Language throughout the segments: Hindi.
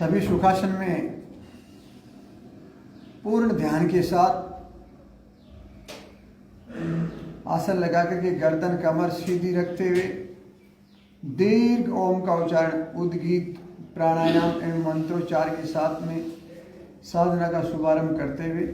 सभी सुखासन में पूर्ण ध्यान के साथ आसन लगा करके गर्दन कमर सीधी रखते हुए दीर्घ ओम का उच्चारण उद्गीत प्राणायाम एवं मंत्रोच्चार के साथ में साधना का शुभारंभ करते हुए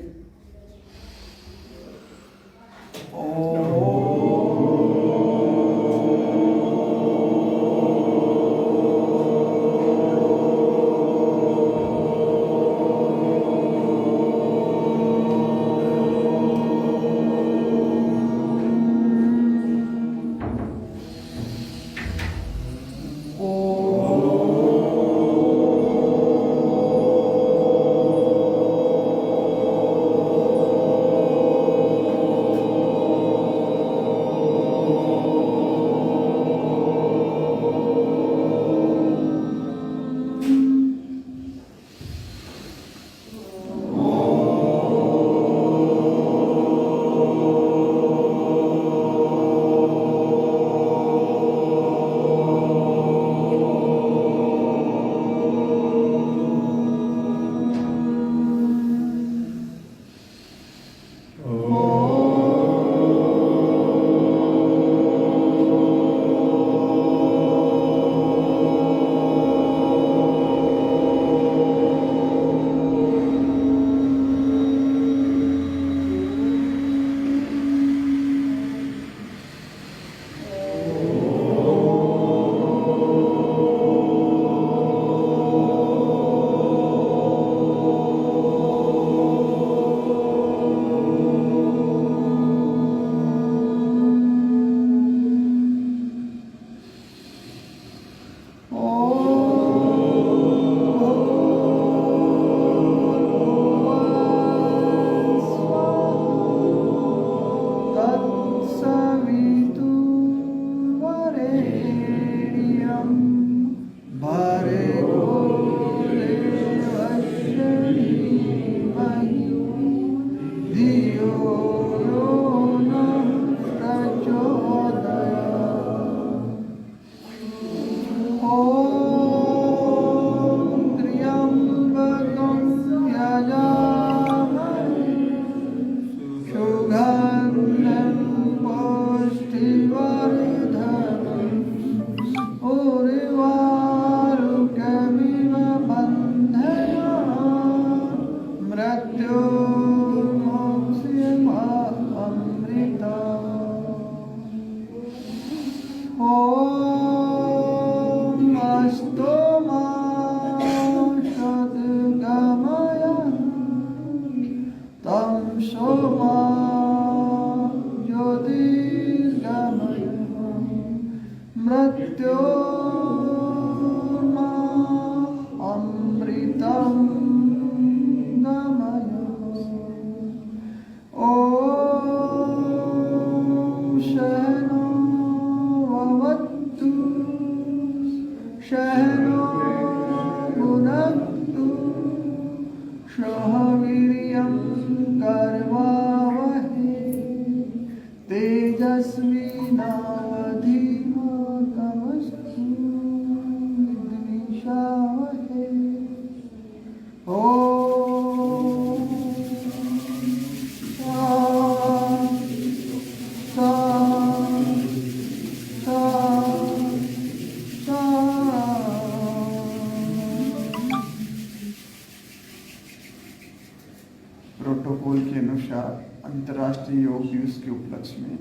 प्रोटोकॉल के अनुसार अंतर्राष्ट्रीय योग दिवस के उपलक्ष्य में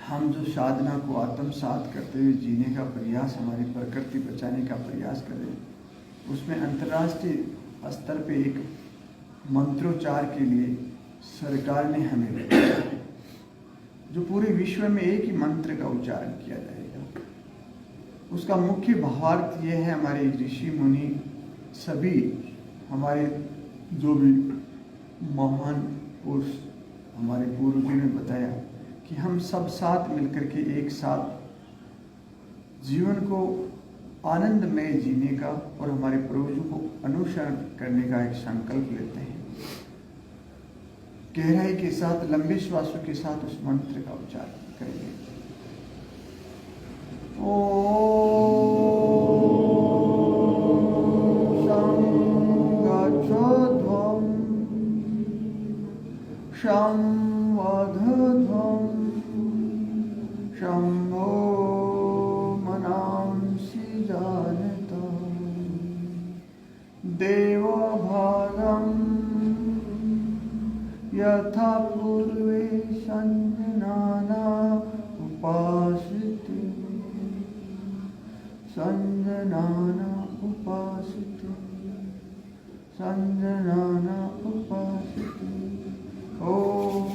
हम जो साधना को आत्मसात करते हुए जीने का प्रयास, हमारी प्रकृति बचाने का प्रयास करें, उसमें अंतर्राष्ट्रीय स्तर पे एक मंत्रोच्चार के लिए सरकार ने हमें भेजा है, जो पूरे विश्व में एक ही मंत्र का उच्चारण किया जाएगा। उसका मुख्य भावार्थ ये है, हमारे ऋषि मुनि सभी हमारे जो भी महान पुरुष हमारे पूर्वजों ने बताया कि हम सब साथ मिलकर के एक साथ जीवन को आनंदमय जीने का और हमारे पूर्वजों को अनुसरण करने का एक संकल्प लेते हैं। गहराई के साथ, लंबे श्वासों के साथ उस मंत्र का उच्चारण करेंगे। ओ संवदध्वं शम्भो मनांसि जानतं देवभागं यथा पूर्वे संजनाना उपासिते संजनाना उपासिते संजनाना उपासिते। ओम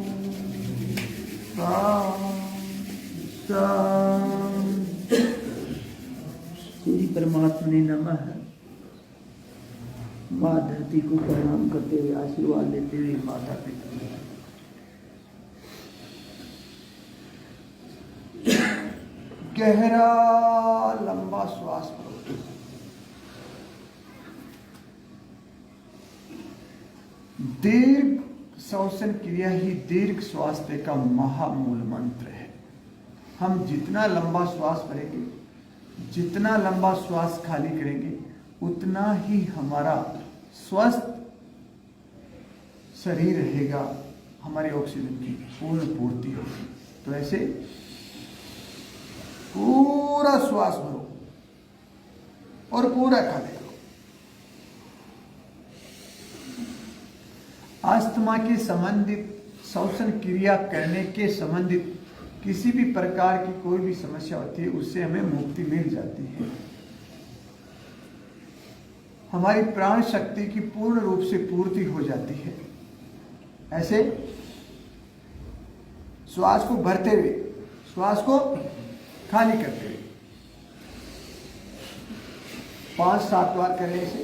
शांति। श्री परमात्मा नमः। माँ धरती को प्रणाम करते हुए आशीर्वाद लेते हुए माता पिता गहरा लंबा श्वास लो। दीर्घ श्वसन क्रिया ही दीर्घ स्वास्थ्य का महामूल मंत्र है। हम जितना लंबा श्वास भरेंगे, जितना लंबा श्वास खाली करेंगे, उतना ही हमारा स्वस्थ शरीर रहेगा, हमारे ऑक्सीजन की पूर्ण पूर्ति होगी। तो ऐसे पूरा श्वास भरो और पूरा खाली करो। अस्थमा के संबंधित श्वसन क्रिया करने के संबंधित किसी भी प्रकार की कोई भी समस्या होती है, उससे हमें मुक्ति मिल जाती है। हमारी प्राण शक्ति की पूर्ण रूप से पूर्ति हो जाती है। ऐसे श्वास को भरते हुए, श्वास को खाली करते हुए 5-7 बार करें। ऐसे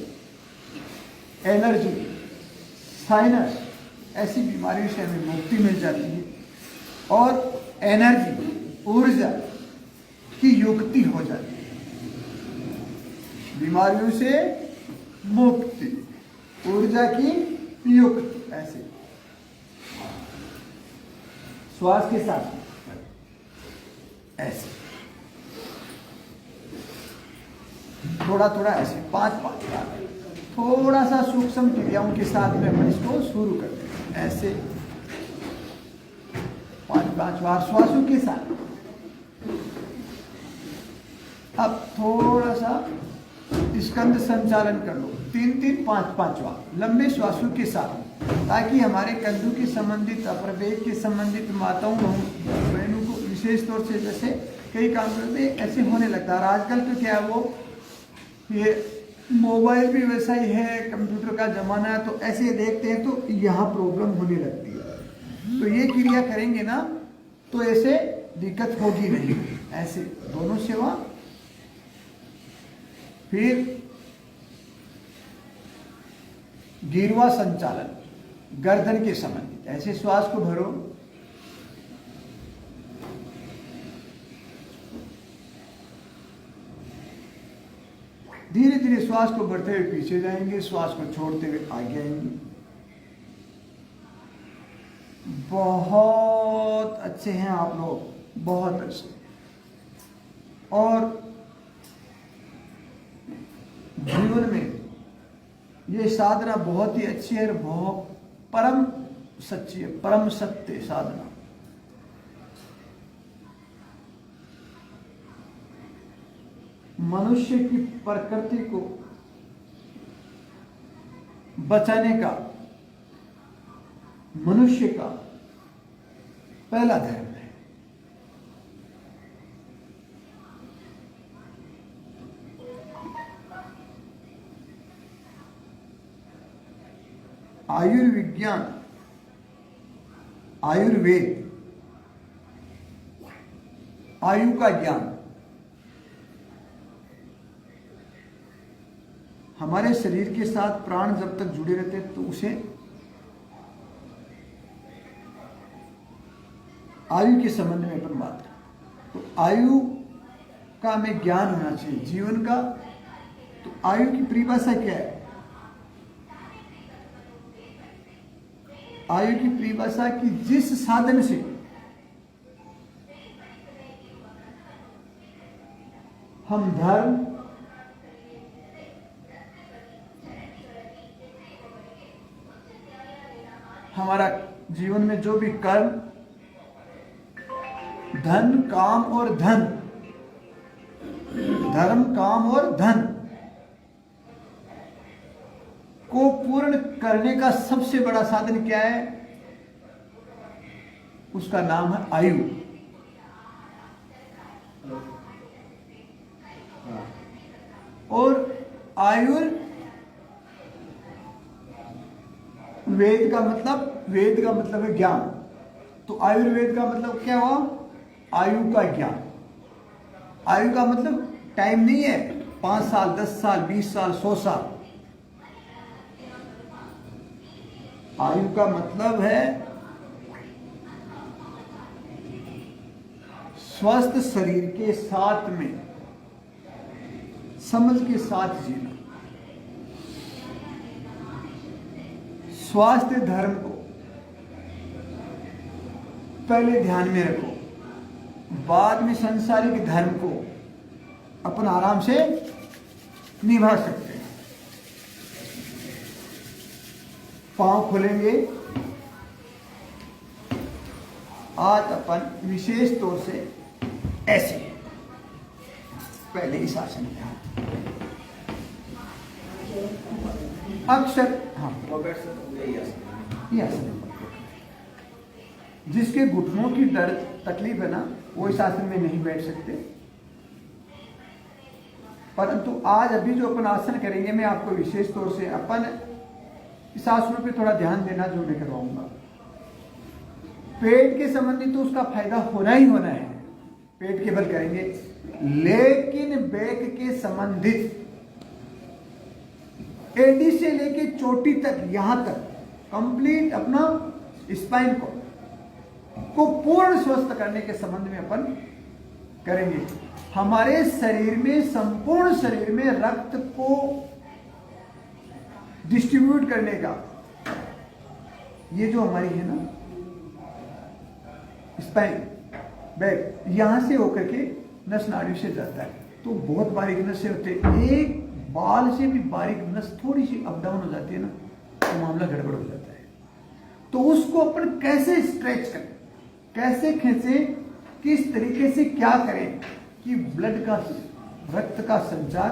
एलर्जी, साइनस, ऐसी बीमारियों से हमें मुक्ति मिल जाती है और एनर्जी, ऊर्जा की युक्ति हो जाती है। बीमारियों से मुक्ति, ऊर्जा की युक्ति। ऐसे श्वास के साथ ऐसे थोड़ा थोड़ा ऐसे 5-5 बार थोड़ा सा सूक्ष्म क्रियाओं के साथ में अपन इसको शुरू करते हैं। ऐसे 5-5 बार श्वासों के साथ। अब थोड़ा सा स्कंद संचालन कर लो, 3-3, 5-5 बार लंबे श्वासों के साथ, ताकि हमारे कंधों के संबंधित, अपर पेट के संबंधित माताओं बहनों को विशेष तौर से, जैसे कई काम करते ऐसे होने लगता है। और आजकल तो क्या है, वो ये मोबाइल भी वैसा ही है, कंप्यूटर का जमाना है, तो ऐसे देखते हैं तो यहाँ प्रॉब्लम होने लगती है। तो ये क्रिया करेंगे ना तो ऐसे दिक्कत होगी नहीं। ऐसे दोनों सेवा। फिर गिरवा संचालन, गर्दन के संबंधित। ऐसे श्वास को भरो, धीरे धीरे श्वास को बढ़ते हुए पीछे जाएंगे, श्वास को छोड़ते हुए आगे आएंगे। बहुत अच्छे हैं आप लोग, बहुत अच्छे। और जीवन में ये साधना बहुत ही अच्छी है, बहुत परम सच्ची है, परम सत्य साधना। मनुष्य की प्रकृति को बचाने का मनुष्य का पहला धर्म है। आयुर्विज्ञान, आयुर्वेद, आयु का ज्ञान हमारे शरीर के साथ प्राण जब तक जुड़े रहते हैं तो उसे आयु के संबंध में अपन बात करें तो आयु का हमें ज्ञान होना चाहिए जीवन का। तो आयु की परिभाषा क्या है? आयु की परिभाषा कि जिस साधन से हम धर्म, हमारा जीवन में जो भी कर्म, धन, काम और धन, धर्म, काम और धन को पूर्ण करने का सबसे बड़ा साधन क्या है? उसका नाम है आयु। और वेद का मतलब है ज्ञान। तो आयुर्वेद का मतलब क्या हुआ? आयु का ज्ञान। आयु का मतलब टाइम नहीं है 5 साल, 10 साल, 20 साल, 100 साल। आयु का मतलब है स्वस्थ शरीर के साथ में समझ के साथ जीना। स्वास्थ्य धर्म को पहले ध्यान में रखो, बाद में सांसारिक धर्म को अपन आराम से निभा सकते हैं। पांव खोलेंगे। आज अपन विशेष तौर से ऐसे पहले इस आसन में अक्सर ये आसन जिसके घुटनों की दर्द तकलीफ है ना, वो इस आसन में नहीं बैठ सकते। परंतु आज अभी जो अपन आसन करेंगे, मैं आपको विशेष तौर से अपन इस आसन पे थोड़ा ध्यान देना जो मैं करवाऊंगा। पेट के संबंधी तो उसका फायदा होना ही होना है, पेट के बल करेंगे, लेकिन बैक के संबंधित एडी से लेके चोटी तक, यहां तक कंप्लीट अपना स्पाइन को पूर्ण स्वस्थ करने के संबंध में अपन करेंगे। हमारे शरीर में, संपूर्ण शरीर में रक्त को डिस्ट्रीब्यूट करने का ये जो हमारी है ना स्पाइन, बैक, यहां से होकर के नस नाड़ी से जाता है। तो बहुत बारीक नस से होते, एक बाल से भी बारीक नस थोड़ी सी अप डाउन हो जाती है ना, तो मामला गड़बड़ हो जाता है। तो उसको अपन कैसे स्ट्रेच करें, कैसे खींचें, किस तरीके से क्या करें कि ब्लड का, रक्त का संचार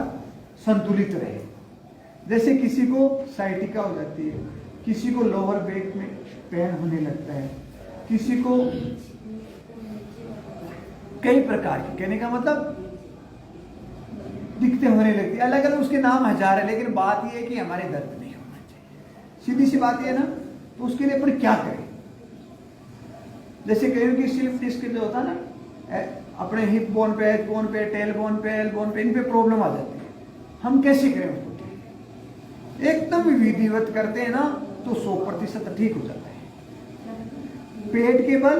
संतुलित रहे। जैसे किसी को साइटिका हो जाती है, किसी को लोअर बैक में पेन होने लगता है, किसी को कई प्रकार की, कहने का मतलब दिक्कतें होने लगती है। अलग अलग उसके नाम हजार है, लेकिन बात यह है कि हमारे दर्द नहीं होना चाहिए। सीधी सी बात यह है ना, तो उसके लिए अपन क्या करें? जैसे कहीं की स्लिप डिस्क जो होता है ना, अपने हिप बोन पे, बोन पे, टेल बोन पे, एल बोन पे, इन पे प्रॉब्लम आ जाती है। हम कैसे करें उसको? एकदम विधिवत करते हैं ना तो 100% ठीक हो जाता है। पेट के बल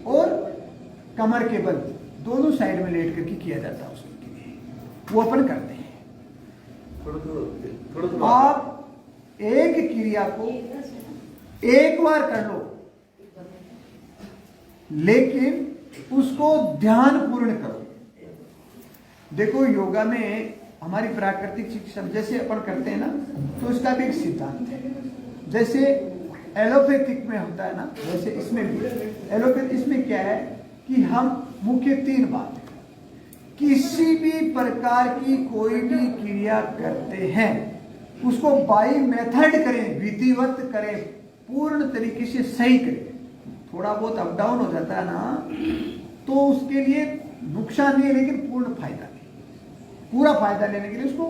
और कमर के बल दोनों साइड में लेट करके किया जाता है, उसके लिए वो अपन करते हैं। थोड़ा आप एक क्रिया को एक बार कर लो, लेकिन उसको ध्यान पूर्ण करो। देखो योगा में हमारी प्राकृतिक शिक्षा जैसे अपन करते हैं ना, तो इसका भी एक सिद्धांत है। जैसे एलोपैथिक में होता है ना, वैसे इसमें भी एलोपैथ, इसमें क्या है कि हम मुख्य 3 बात, किसी भी प्रकार की कोई भी क्रिया करते हैं उसको बाई मेथड करें, विधिवत करें, पूर्ण तरीके से सही करें। थोड़ा बहुत अप डाउन हो जाता है ना, तो उसके लिए नुकसान नहीं है, लेकिन पूर्ण फायदा नहीं। पूरा फायदा लेने के लिए उसको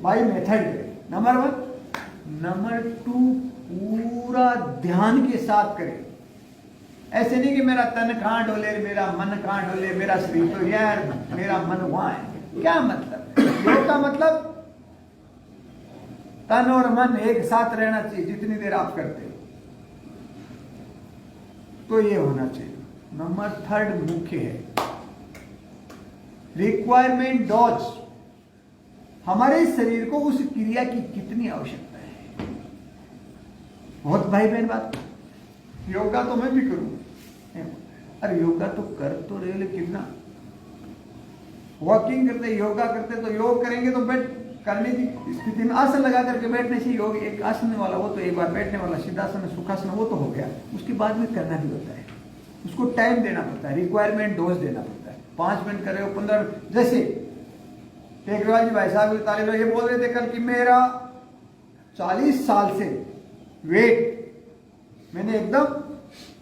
बाई मेथड करें, नंबर 1। नंबर 2, पूरा ध्यान के साथ करें। ऐसे नहीं कि मेरा तन कहां डोले, मेरा मन कहां डोले, मेरा शरीर तो यार, मेरा मन वहां है। क्या मतलब? योग का मतलब तन और मन एक साथ रहना चाहिए जितनी देर आप करते हो, तो ये होना चाहिए। नंबर 3 मुख्य है रिक्वायरमेंट डॉज। हमारे शरीर को उस क्रिया की कितनी आवश्यकता है। बहुत भाई बहन बात, योगा तो मैं भी करूं, अरे योगा तो कर तो रहे, लेकिन ना वॉकिंग करते, योगा करते, तो योग करेंगे तो बेड करने की स्थिति में आसन लगा करके बैठने से योग, एक आसन वाला वो तो एक बार बैठने वाला सिद्धासन सुखासन वो तो हो गया, उसके बाद में करना भी होता है, उसको टाइम देना पड़ता है, रिक्वायरमेंट डोज देना पड़ता है। 5 मिनट करे हो 15, जैसे टेकराज जी भाई साहब तालिब ये बोल रहे थे कल कि मेरा 40 साल से वेट मैंने एकदम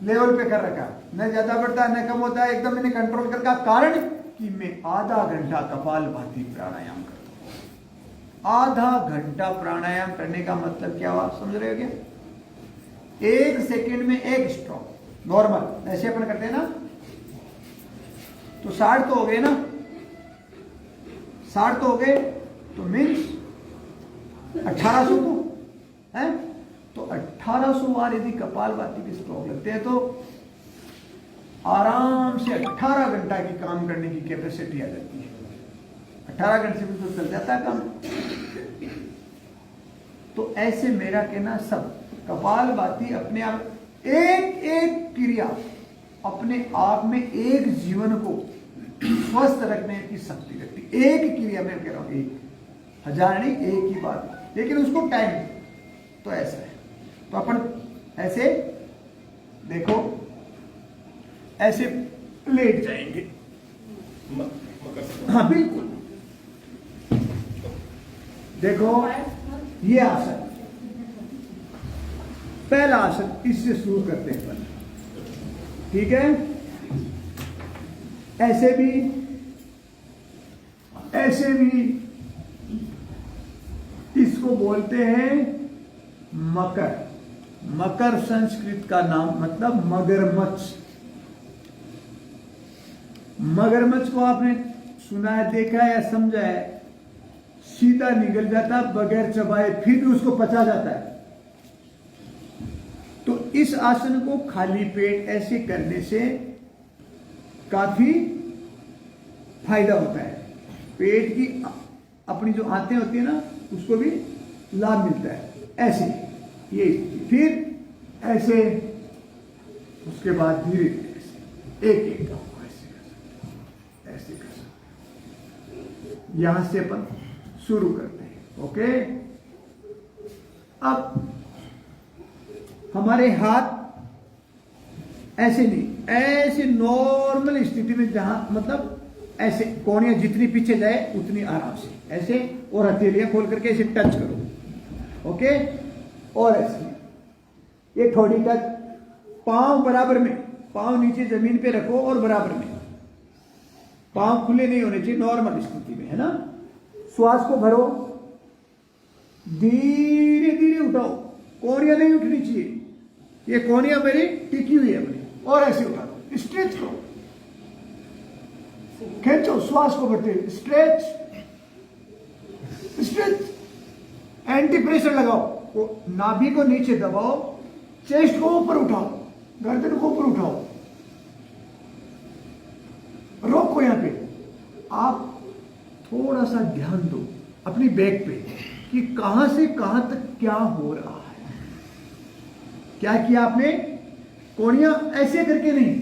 लेवल पे कर रखा, न ज्यादा बढ़ता है न कम होता है, एकदम मैंने कंट्रोल कर रखा। कारण कि मैं आधा घंटा कपालभाति प्राणायाम करता हूं। आधा घंटा प्राणायाम करने का मतलब क्या हुआ, आप समझ रहे हो क्या? 1 सेकेंड में 1 स्ट्रोक नॉर्मल, ऐसे अपन करते हैं ना, तो 60 तो हो गए ना, 60 तो हो गए, तो मीन्स 1800 तो है, तो 1800 बार यदि कपालभाति के स्ट्रोक लगते हैं तो आराम से 18 घंटा की काम करने की कैपेसिटी आ जाती है। 18 घंटे में तो चल जाता है काम। तो ऐसे मेरा कहना सब कपालभाति अपने आप एक एक क्रिया अपने आप में एक जीवन को स्वस्थ रखने की शक्ति रखती। एक क्रिया मैं कह रहा हूं, एक, हजार नहीं, एक ही बात, लेकिन उसको टाइम तो ऐसा है। तो अपन ऐसे देखो, ऐसे लेट जाएंगे, हाँ बिल्कुल, देखो ये आसन, पहला आसन, इससे शुरू करते हैं अपन, ठीक है? ऐसे भी, ऐसे भी, इसको बोलते हैं मकर। मकर संस्कृत का नाम मतलब मगरमच्छ। मगरमच्छ को आपने सुना है, देखा है या समझा है? सीधा निकल जाता बगैर चबाए, फिर भी उसको पचा जाता है। तो इस आसन को खाली पेट ऐसे करने से काफी फायदा होता है। पेट की अपनी जो आंतें होती है ना, उसको भी लाभ मिलता है। ऐसे ये, फिर ऐसे, उसके बाद धीरे धीरे एक एक आपको ऐसे कर सकते। यहां से अपन शुरू करते हैं, ओके? अब हमारे हाथ ऐसे नहीं, ऐसे नॉर्मल स्थिति में, जहां मतलब ऐसे कोहनियां जितनी पीछे जाए उतनी आराम से ऐसे, और हथेलियां खोल करके ऐसे टच करो, ओके? और ऐसे ये थोड़ी टच, पांव बराबर में, पांव नीचे जमीन पे रखो और बराबर में, पांव खुले नहीं होने चाहिए नॉर्मल स्थिति में, है ना? श्वास को भरो, धीरे धीरे उठाओ, कोहनियां नहीं उठनी चाहिए, ये कोहनियां मेरी टिकी हुई है अपनी, और ऐसे उठा दो, स्ट्रेच करो, खींचो, श्वास को भरते, स्ट्रेच स्ट्रेच, एंटी प्रेशर लगाओ, नाभि को नीचे दबाओ, चेस्ट को ऊपर उठाओ, गर्दन को ऊपर उठाओ, रोको। यहां पे आप थोड़ा सा ध्यान दो अपनी बैक पे कि कहां से कहां तक क्या हो रहा है। क्या किया आपने? कोहनियां ऐसे करके नहीं,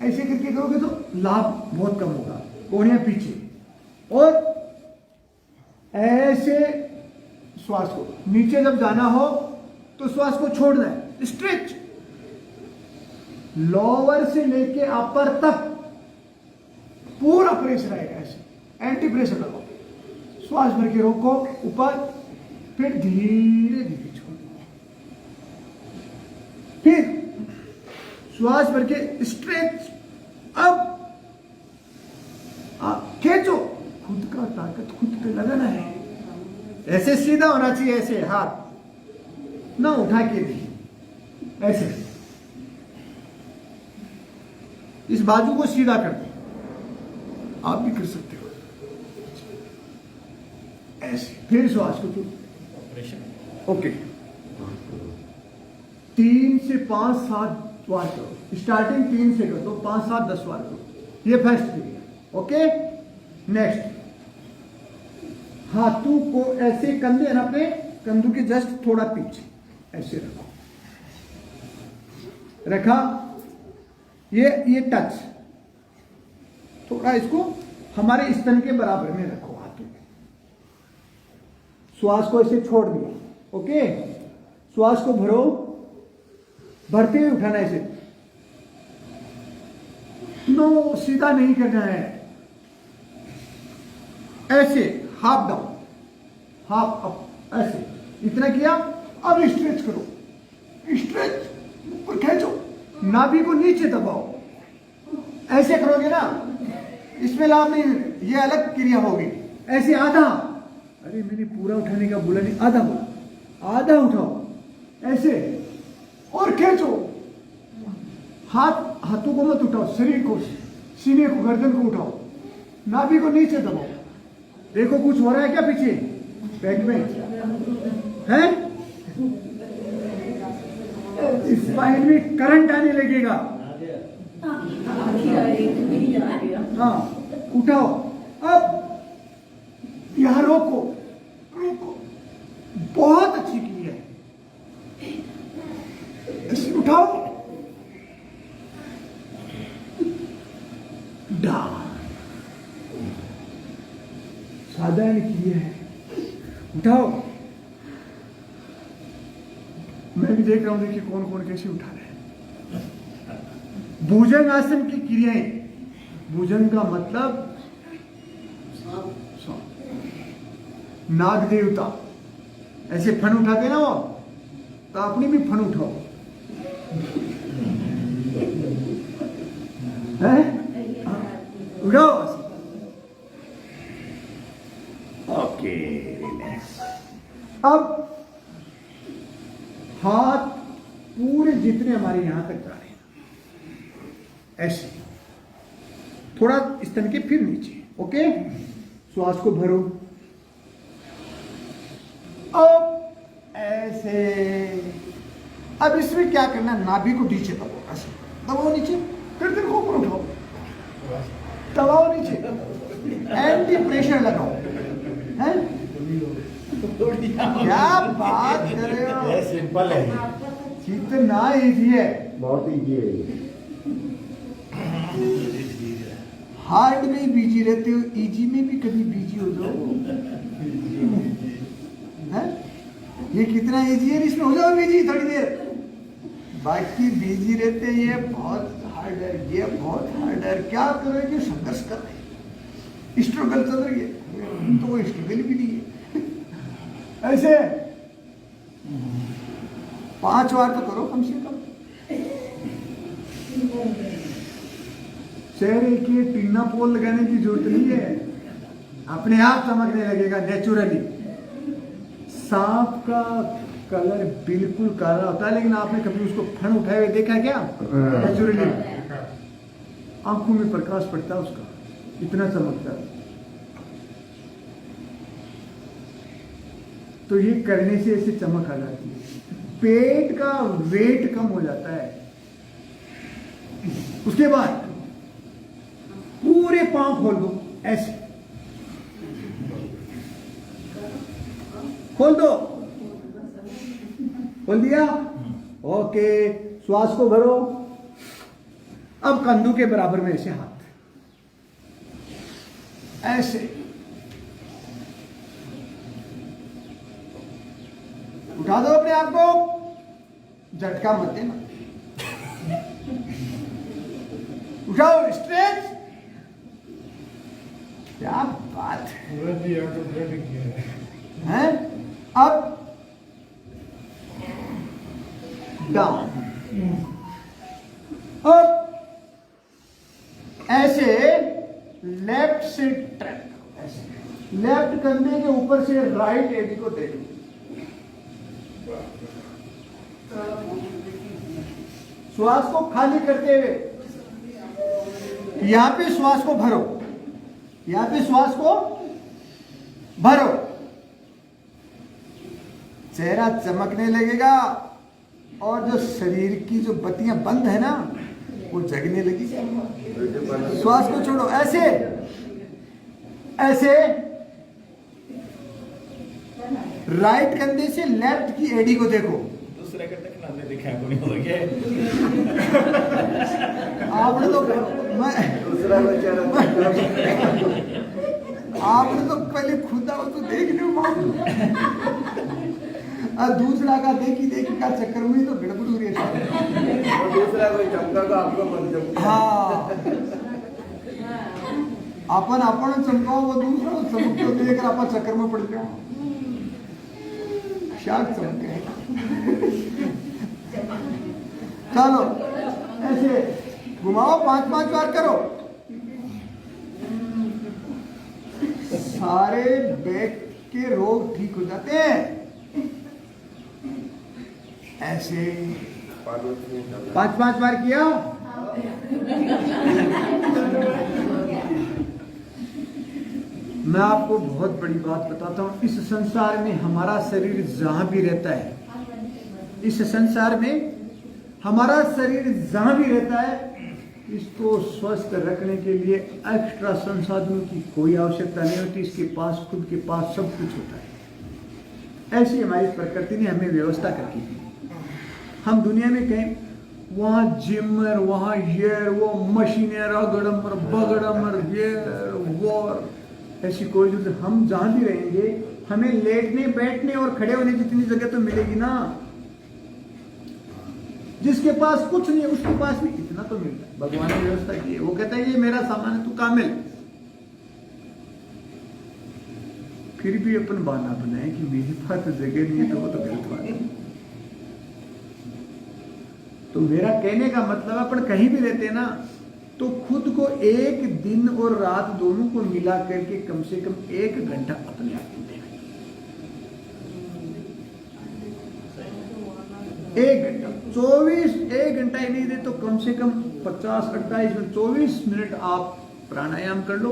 ऐसे करके करोगे तो लाभ बहुत कम होगा। कोहनियां पीछे, और ऐसे श्वास को नीचे जब जाना हो तो श्वास को छोड़ना है, स्ट्रेच, लोअर से लेके अपर तक पूरा प्रेशर आएगा, ऐसे एंटी प्रेशर लगाओ, श्वास भर के रोको, ऊपर, फिर धीरे धीरे छोड़ो, फिर श्वास भर के स्ट्रेच, अब आप खींचो, खुद का ताकत खुद पे लगाना है, ऐसे सीधा होना चाहिए, ऐसे हाथ ना उठा के नहीं, ऐसे इस बाजू को सीधा कर दो, आप भी कर सकते हो ऐसे। फिर श्वास को छोड़ो, ओके, 3 से 5 7 बार करो, स्टार्टिंग 3 से करो, 5 7 10 बार करो, ये फर्स्ट क्रिया, ओके? नेक्स्ट, हाथों को ऐसे कंधे ना, अपने कंधों के जस्ट थोड़ा पीछे ऐसे रखो, रखा, ये टच, थोड़ा इसको हमारे स्तन के बराबर में रखो हाथों में, श्वास को ऐसे छोड़ दिया, ओके। श्वास को भरो, भरते हुए उठाना ऐसे, नो सीधा नहीं करना है, ऐसे हाफ डाउन हाफ अप, ऐसे इतना किया। अब स्ट्रेच करो, स्ट्रेच ऊपर खींचो, नाभि को नीचे दबाओ, ऐसे करोगे ना, इसमें लाभ नहीं, ये अलग क्रिया होगी। ऐसे आधा, अरे मैंने पूरा उठाने का बोला नहीं, आधा बोला, आधा उठाओ ऐसे और खींचो। हाथों को मत उठाओ, शरीर को, सीने को, गर्दन को उठाओ, नाभि को नीचे दबाओ। देखो कुछ हो रहा है क्या पीछे पेट में है? स्पाइन में करंट आने लगेगा। हाँ, उठाओ। अब यहां रोको, रोको, बहुत अच्छी क्रिया है। ऐसे उठाओ, डाउन, साधारण क्रिया है, उठाओ। मैं भी देख रहा हूं, देखिए कौन कौन कैसे उठा रहे हैं। भुजंग आसन की क्रियाएं, भुजंग का मतलब नाग देवता, ऐसे फन उठाते ना वो, तो अपनी भी फन उठाओ, है? उठाओ, ओके, रिलैक्स। अब हाथ पूरे जितने हमारे यहां तक जा रहे हैं, ऐसे थोड़ा स्तन के फिर नीचे, ओके। श्वास को भरो, अब ऐसे। अब इसमें क्या करना, नाभि को नीचे दबाओ, ऐसे दबाओ नीचे, गर्दन को ऊपर उठाओ, दबाओ नीचे, एंटी प्रेशर लगाओ, है? क्या बात कर रहे हो, सिंपल है, कितना इजी है, बहुत इजी है। हार्ड में बिजी रहते हो, इजी में भी कभी बिजी हो जाओ, है? ये कितना इजी है, इसमें हो जाओ बिजी थोड़ी देर, बाकी बिजी रहते ये बहुत हार्ड है, ये बहुत हार्ड है। क्या कर रहे हैं, संघर्ष कर रहे हैं, स्ट्रगल चल रही है, तो वो स्ट्रगल भी नहीं है। ऐसे 5 बार तो करो कम से कम। चेहरे की टिन्ना पोल लगाने की जरूरत नहीं है, अपने आप चमकने लगेगा नेचुरली। सांप का कलर बिल्कुल काला होता है, लेकिन आपने कभी उसको फन उठाए हुए देखा क्या? नेचुरली आंखों में प्रकाश पड़ता है उसका, इतना चमकता है। तो ये करने से ऐसे चमक आ जाती है, पेट का वेट कम हो जाता है। उसके बाद पूरे पांव खोल दो, ऐसे खोल दो, खोल दिया, ओके। श्वास को भरो, अब कंधों के बराबर में ऐसे हाथ, ऐसे उठा दो अपने आप को, झटका मत देना, उठाओ, स्ट्रेच। क्या बात है। अब डाउन, अब ऐसे लेफ्ट से ट्रैक, ऐसे लेफ्ट कंधे के ऊपर से राइट एडी को दे दो, श्वास को खाली करते हुए यहां पे श्वास को भरो, यहां पे श्वास को भरो, चेहरा चमकने लगेगा और जो शरीर की जो बत्तियां बंद है ना वो जगने लगी। श्वास को छोड़ो, ऐसे ऐसे राइट कंधे से लेफ्ट की एडी को देखो, दूसरे का तक नाम देखा को नहीं होगा आपने तो मैं दूसरा बच्चा आपने तो पहले खुदा हो तो देख लो माँ। और दूसरा का देखी का चक्कर में तो गड़बड़ हो रही है। और दूसरा कोई चमका तो आपको मत चमका। हाँ, अपन चमकाओ, वो दूसरा चमको देख कर अपन चक्कर में पड़ जाओ। शायद चमके। चलो ऐसे घुमाओ, 5-5 बार करो। सारे बैक के रोग ठीक हो जाते हैं। ऐसे 5-5 बार किया। मैं आपको बहुत बड़ी बात बताता हूँ, इस संसार में हमारा शरीर जहां भी रहता है, इस संसार में हमारा शरीर जहां भी रहता है, इसको स्वस्थ रखने के लिए एक्स्ट्रा संसाधनों की कोई आवश्यकता नहीं होती। इसके पास, खुद के पास सब कुछ होता है। ऐसी हमारी प्रकृति ने हमें व्यवस्था करके दी। हम दुनिया में कहीं वहाँ जिमर, वहाँ ये वो मशीनें, रगड़मर बगड़मर, ये वो, ऐसी कोई जो हम जहाँ भी रहेंगे हमें लेटने बैठने और खड़े होने जितनी जगह तो मिलेगी ना। जिसके पास कुछ नहीं है उसके पास भी इतना तो मिलता है। भगवान ने व्यवस्था की है। वो कहता है ये मेरा सामान है, तू कामिल। फिर भी अपन बहाना बनाए कि मेरे पास तो जगह नहीं है, तो वो तो गलत बात है। तो मेरा कहने का मतलब अपन कहीं भी रहते हैं ना, तो खुद को एक दिन और रात दोनों को मिला करके कम से कम 1 घंटा अपने आप को देना। 1 घंटा, 1 घंटा ही नहीं दे तो कम से कम 50-28 मिनट, 24 मिनट आप प्राणायाम कर लो,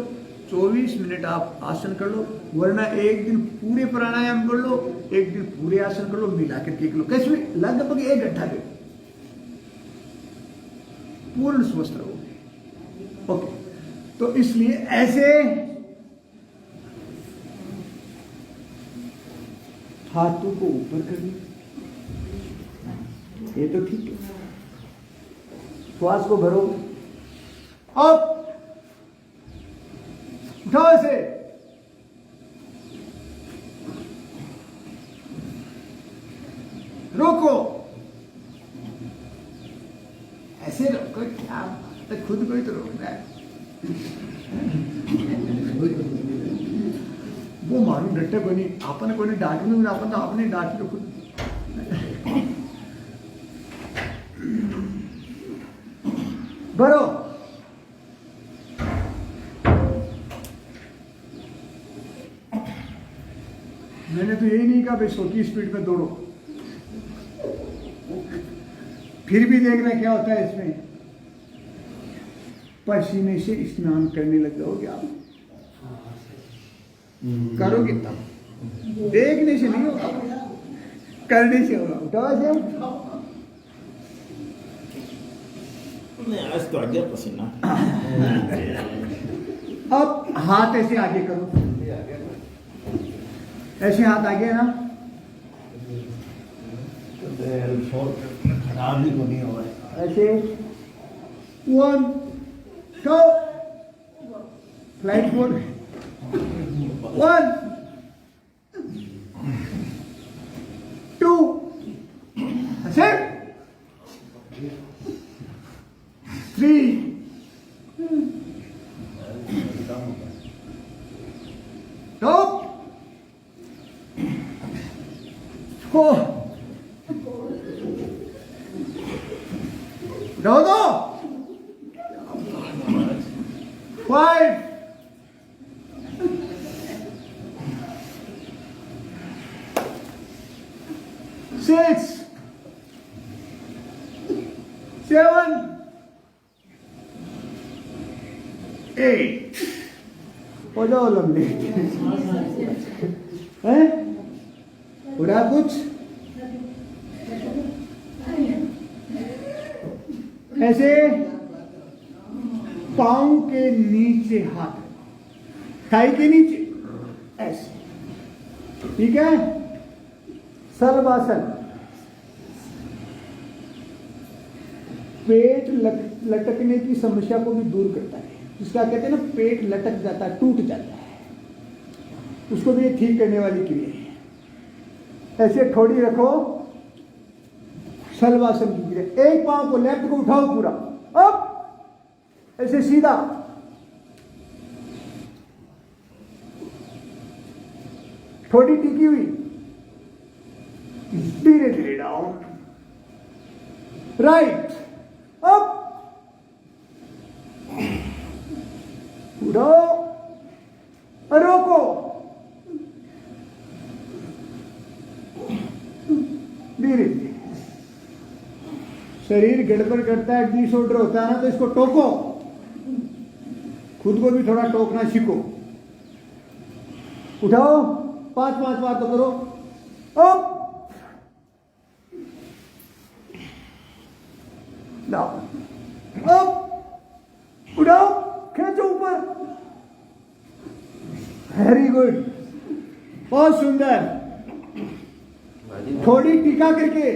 24 मिनट आप आसन कर लो। वरना एक दिन पूरे प्राणायाम कर लो, एक दिन पूरे आसन कर लो, मिला करके कर लो। कैसे भी लगभग 1 घंटा दे, पूर्ण स्वस्थ रहोगे। ओके, तो इसलिए ऐसे हाथों को ऊपर कर लिया, ये तो ठीक है। श्वास को भरो, अब उठाओ ऐसे, रोको, ऐसे रोको। क्या तो खुद को ही तो रोकना है। वो मारू डटे को नहीं, अपन को नहीं डांटू, अपन तो आपने डांट लो खुद। भरो, मैंने तो यही नहीं कहा भाई 100 की स्पीड में दौड़ो। फिर भी देख रहे क्या होता है इसमें, पसीने से स्नान करने लग जाओगे आप। करोगे तब, देखने से नहीं होगा, करने से होगा। उठाओ से, आज तो आ गया पसीना। अब हाथ ऐसे आगे करो, ऐसे हाथ आगे ना, खराब भी नहीं हो रहा है। ऐसे 1 2 फ्लाइट मोड 1 2 ऐसे 3 stop 4 दो 5 6 7 8 हो जाओ लंबे हैं, पूरा कुछ ऐसे पांव के नीचे हाथ, थाई के नीचे ऐसे, ठीक है। सर्वासन, पेट लटकने की समस्या को भी दूर करता है। जिसका कहते हैं ना पेट लटक जाता है, टूट जाता है, उसको भी एक ठीक करने वाली क्रिया है। ऐसे ठोड़ी रखो, शलवासन की क्रिया। एक पांव को लेफ्ट को उठाओ पूरा, अब ऐसे सीधा, ठोड़ी टिकी हुई, धीरे धीरे डाउन, राइट, अप, उठाओ, रोको, धीरे धीरे। शरीर गड़बड़ करता है, डिसऑर्डर होता है ना, तो इसको टोको, खुद को भी थोड़ा टोकना सीखो। उठाओ, 5-5 बार तो करो, अप, डाउन, अप, उठाओ, खींचो ऊपर, वेरी गुड, बहुत सुंदर। थोड़ी टीका करके,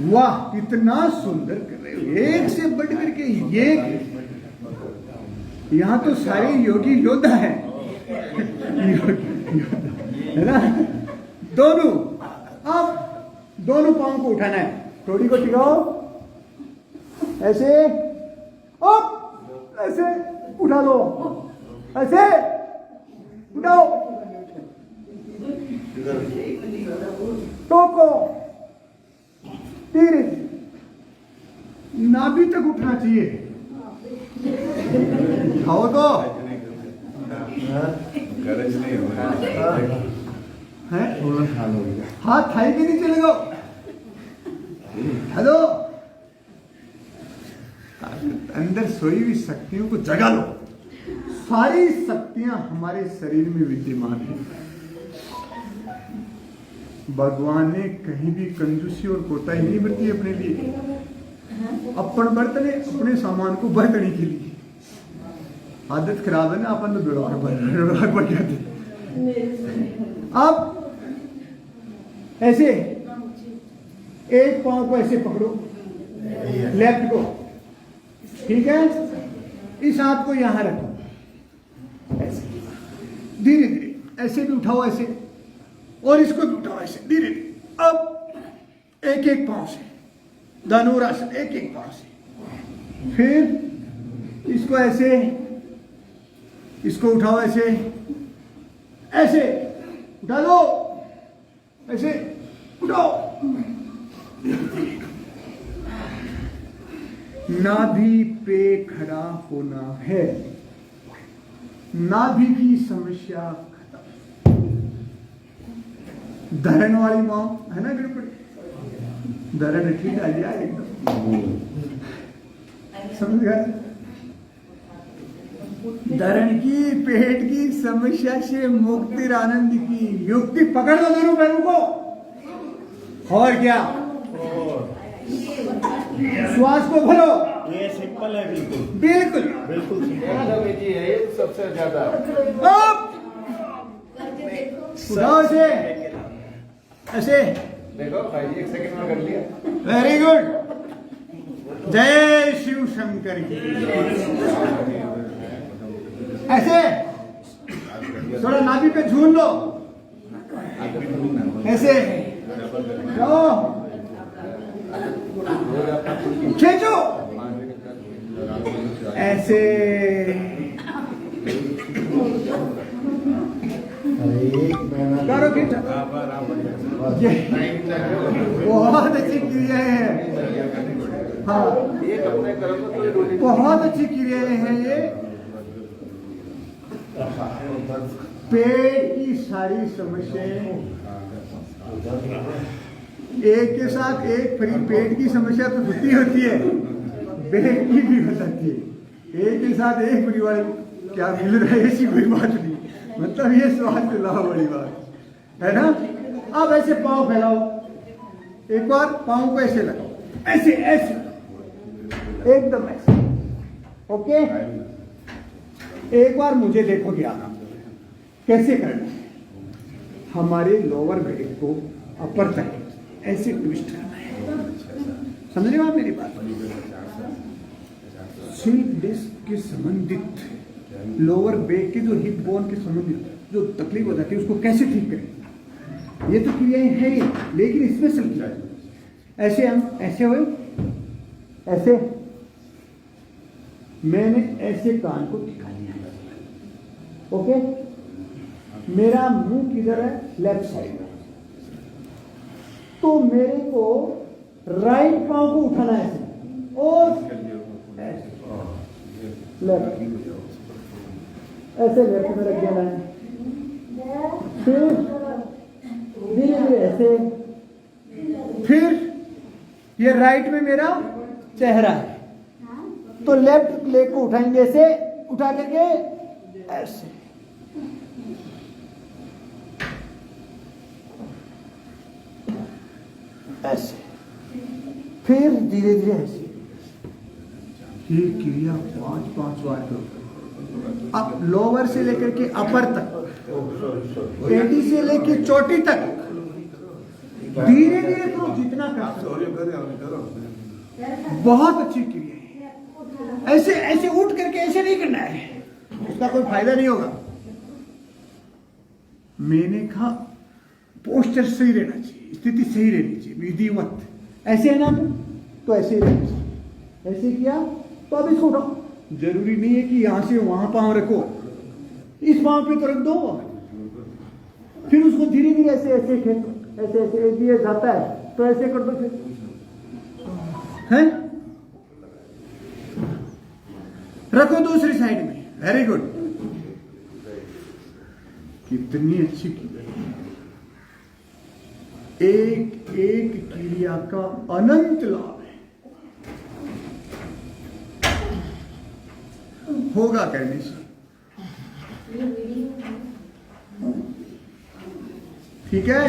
वाह कितना सुंदर कर रहे हो, एक से बढ़ करके एक। यहां तो सारे योगी योद्धा है, है ना। दोनों, अब दोनों पांव को उठाना है, थोड़ी को टिकाओ, ऐसे, अप, ऐसे उठा लो, ऐसे उठाओ, टोको, धीरे, नाभि तक उठना चाहिए। खाओ तो गरज नहीं हो है, हाथ थाई के नीचे लगाओ, हेलो, अंदर सोई हुई शक्तियों को जगा लो। सारी शक्तियां हमारे शरीर में विद्यमान है। भगवान ने कहीं भी कंजूसी और कोताही नहीं बरती अपने लिए, अपन बरतने, अपने सामान को बरतने के लिए। आदत खराब है ना, अपन तो बेड़ा कहते। अब ऐसे एक पांव को ऐसे पकड़ो, लेफ्ट को, ठीक है, इस हाथ को यहां रखो, ऐसे धीरे धीरे, ऐसे भी उठाओ, ऐसे, और इसको भी उठाओ, ऐसे धीरे धीरे। अब एक एक पांव से धनुरासन, एक एक पांव से, फिर इसको ऐसे, इसको उठाओ, ऐसे ऐसे उठा लो, ऐसे उठाओ, नाभि पे खड़ा होना है, नाभि की समस्या खत्म। धरण वाली मां है ना, गड़बड़ी, धरण ठीक आ गया एकदम, समझ गए। धरण की, पेट की समस्या से मुक्ति, आनंद की युक्ति। पकड़ लो दोनों पैरों को, और क्या, श्वास को भरो। ये सिंपल है, बिल्कुल बिल्कुल बिल्कुल जी है ये सबसे ज्यादा। उठाओ से, ऐसे, देखो भाई 1 सेकंड में कर लिया। वेरी गुड, जय शिव शंकर की। ऐसे थोड़ा नाभि पे झूल लो, ऐसे जाओ, खींचो, ऐसे, करो खींचो। बहुत अच्छी क्रिया है, हाँ बहुत अच्छी क्रियाएं हैं ये। पेट की सारी समस्याएं एक के साथ एक, फ्री पेट की समस्या तो होती है, पेट की भी हो सकती है। एक के साथ एक परिवार क्या मिल रहा है, ऐसी कोई बात नहीं, मतलब ये स्वास्थ्य लाभ वाली बात है ना। अब ऐसे पांव फैलाओ, एक बार पांव को ऐसे लगाओ, ऐसे ऐसे एकदम ऐसे, ओके। एक बार मुझे देखो क्या कैसे करना है। हमारे लोअर बैक को अपर तक ऐसे ट्विस्ट करना है, समझ रहे हो आप मेरी बात। स्लिप डिस्क के संबंधित, लोअर बैक के जो हिप बोन के संबंधित जो तकलीफ हो जाती है उसको कैसे ठीक करें। ये तो क्रियाएं हैं ही, लेकिन स्पेशल क्रिया। ऐसे हम ऐसे हुए, ऐसे मैंने ऐसे कान को टिका लिया, ओके। मेरा मुंह किधर है? लेफ्ट साइड में। तो मेरे को राइट पांव को उठाना है ऐसे और लेफ्ट, ऐसे लेफ्ट में रख देना है। फिर धीरे धीरे ऐसे, फिर ये राइट में मेरा चेहरा है, तो लेफ्ट लेग को उठाएंगे ऐसे, उठा करके ऐसे, ऐसे, फिर धीरे धीरे ऐसे। ये क्रिया 5 बार करो। अब लोअर से लेकर के अपर तक, पेटी से लेकर चोटी तक धीरे धीरे करो, जितना कर सकते। बहुत अच्छी क्रिया है। ऐसे ऐसे उठ करके ऐसे नहीं करना है, उसका कोई फायदा नहीं होगा। मैंने कहा पोस्टर सही रहना चाहिए, स्थिति सही रहनी चाहिए, विधिवत। ऐसे है ना, तो ऐसे ही रहना चाहिए। ऐसे किया तो अब इसको उठाओ। जरूरी नहीं है कि यहां से वहां पांव रखो, इस पांव पे तो रख दो। फिर उसको धीरे धीरे ऐसे ऐसे खेलो, ऐसे ऐसे दिए जाता है तो ऐसे कर दो। फिर है, रखो दूसरी साइड में। वेरी गुड, कितनी अच्छी क्रिया। एक एक क्रिया का अनंत लाभ है, होगा करने से। ठीक है,